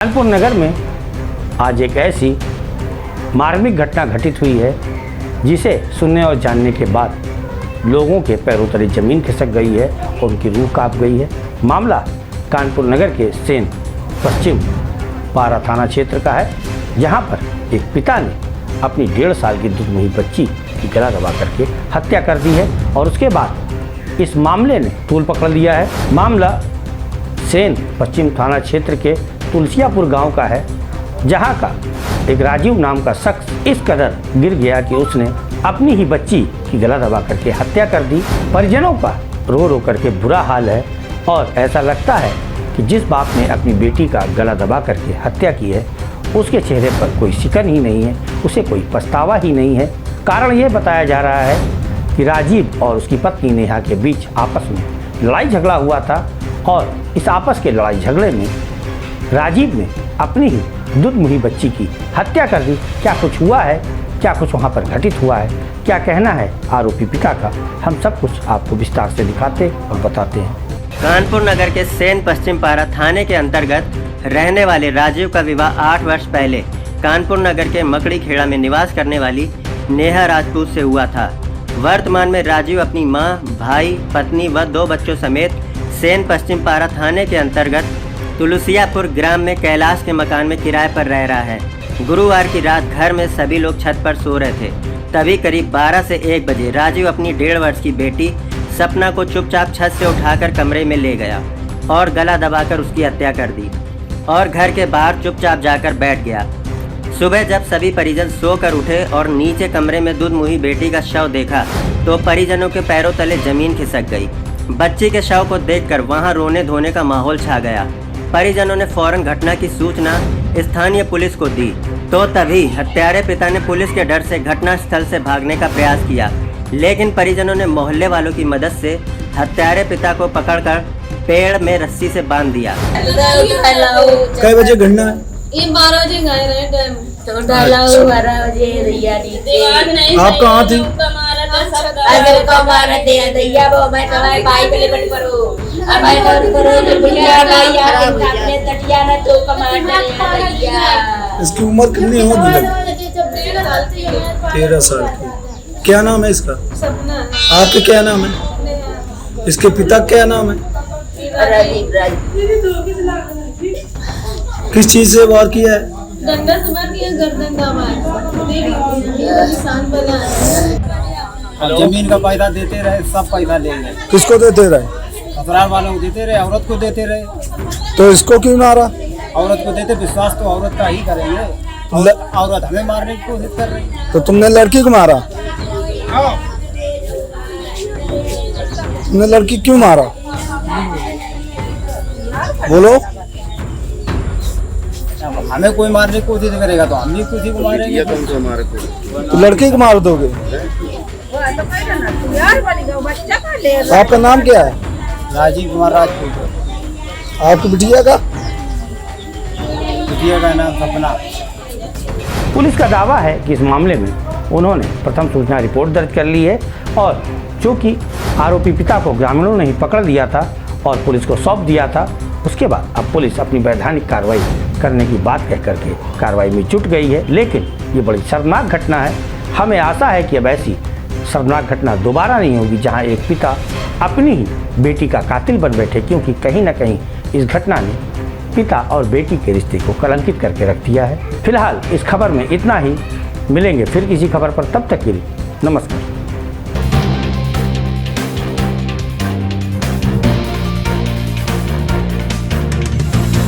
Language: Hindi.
कानपुर नगर में आज एक ऐसी मार्मिक घटना घटित हुई है जिसे सुनने और जानने के बाद लोगों के पैरों तले जमीन खिसक गई है और उनकी रूह कांप गई है। मामला कानपुर नगर के सेन पश्चिम पारा थाना क्षेत्र का है, जहां पर एक पिता ने अपनी 1.5 साल की दुधमुही बच्ची की गला दबा करके हत्या कर दी है और उसके बाद इस मामले ने तूल पकड़ लिया है। मामला सेन पश्चिम थाना क्षेत्र के तुलसियापुर गांव का है, जहां का एक राजीव नाम का शख्स इस कदर गिर गया कि उसने अपनी ही बच्ची की गला दबा करके हत्या कर दी। परिजनों का रो रो करके बुरा हाल है और ऐसा लगता है कि जिस बाप ने अपनी बेटी का गला दबा करके हत्या की है उसके चेहरे पर कोई शिकन ही नहीं है, उसे कोई पछतावा ही नहीं है। कारण ये बताया जा रहा है कि राजीव और उसकी पत्नी नेहा के बीच आपस में लड़ाई झगड़ा हुआ था और इस आपस के लड़ाई झगड़े में राजीव ने अपनी ही दुधमुही बच्ची की हत्या कर दी। क्या कुछ हुआ है, क्या कुछ वहाँ पर घटित हुआ है, क्या कहना है आरोपी पिता का, हम सब कुछ आपको विस्तार से दिखाते और बताते हैं। कानपुर नगर के सेन पश्चिम पारा थाने के अंतर्गत रहने वाले राजीव का विवाह 8 वर्ष पहले कानपुर नगर के मकड़ी खेड़ा में निवास करने वाली नेहा राजपूत से हुआ था। वर्तमान में राजीव अपनी मां, भाई, पत्नी व 2 बच्चों समेत सेन पश्चिम पारा थाने के अंतर्गत तुलसियापुर ग्राम में कैलाश के मकान में किराए पर रह रहा है। गुरुवार की रात घर में सभी लोग छत पर सो रहे थे, तभी करीब 12 से 1 बजे राजीव अपनी 1.5 वर्ष की बेटी सपना को चुपचाप छत से उठाकर कमरे में ले गया और गला दबाकर उसकी हत्या कर दी और घर के बाहर चुपचाप जाकर बैठ गया। सुबह जब सभी परिजन सोकर उठे और नीचे कमरे में दुधमुही बेटी का शव देखा तो परिजनों के पैरों तले जमीन खिसक गई। बच्ची के शव को देखकर वहां रोने धोने का माहौल छा गया। परिजनों ने फौरन घटना की सूचना स्थानीय पुलिस को दी तो तभी हत्यारे पिता ने पुलिस के डर से घटना स्थल से भागने का प्रयास किया, लेकिन परिजनों ने मोहल्ले वालों की मदद से हत्यारे पिता को पकड़कर पेड़ में रस्सी से बांध दिया। कई बजे घटना है? ये 12 बजे गए रहे टाइम तो 12 बजे भैया दी आप कहाँ थी? अरे कमारा दे दैया वो मैं तुम्हारे भाई पे लेकर करो अब मैं करो भैया भैया अपने तटिया ना तो कमाना दैया। इसकी उम्र कितनी होगी? 13 साल की। क्या नाम है इसका? सपना। आपके क्या नाम है? इसके पिता क्या नाम है? राजीव। किस चीज से वार किया है? डंडा से मार के गर्दन का मार निशान बना है। जमीन का पैसा देते रहे, सब पैसा ले गए। किसको देते रहे? ससुराल वालों को देते रहे, औरत को देते रहे। तो इसको क्यों मारा? औरत को देते, विश्वास तो औरत का ही करेंगे। औरत हमें मारने की कोशिश कर रही है। तो तुमने लड़की को मारा? तुमने लड़की क्यों मारा? बोलो। हमें कोई मारने की कोशिश करेगा तो हम भी किसी को मारेंगे। तो लड़की को मार दोगे? आपका नाम क्या है? राजीव कुमार राजपूत। आपकी बिटिया का? बिटिया का नाम सपना। पुलिस का दावा है कि इस मामले में उन्होंने प्रथम सूचना रिपोर्ट दर्ज कर ली है और चूँकि आरोपी पिता को ग्रामीणों ने ही पकड़ लिया था और पुलिस को सौंप दिया था, उसके बाद अब पुलिस अपनी वैधानिक कार्रवाई करने की बात कह करके कार्रवाई में जुट गई है। लेकिन ये बड़ी शर्मनाक घटना है। हमें आशा है कि अब ऐसी शर्मनाक घटना दोबारा नहीं होगी जहां एक पिता अपनी ही बेटी का कातिल बन बैठे, क्योंकि कहीं ना कहीं इस घटना ने पिता और बेटी के रिश्ते को कलंकित करके रख दिया है। फिलहाल इस खबर में इतना ही। मिलेंगे फिर किसी खबर पर, तब तक के लिए नमस्कार।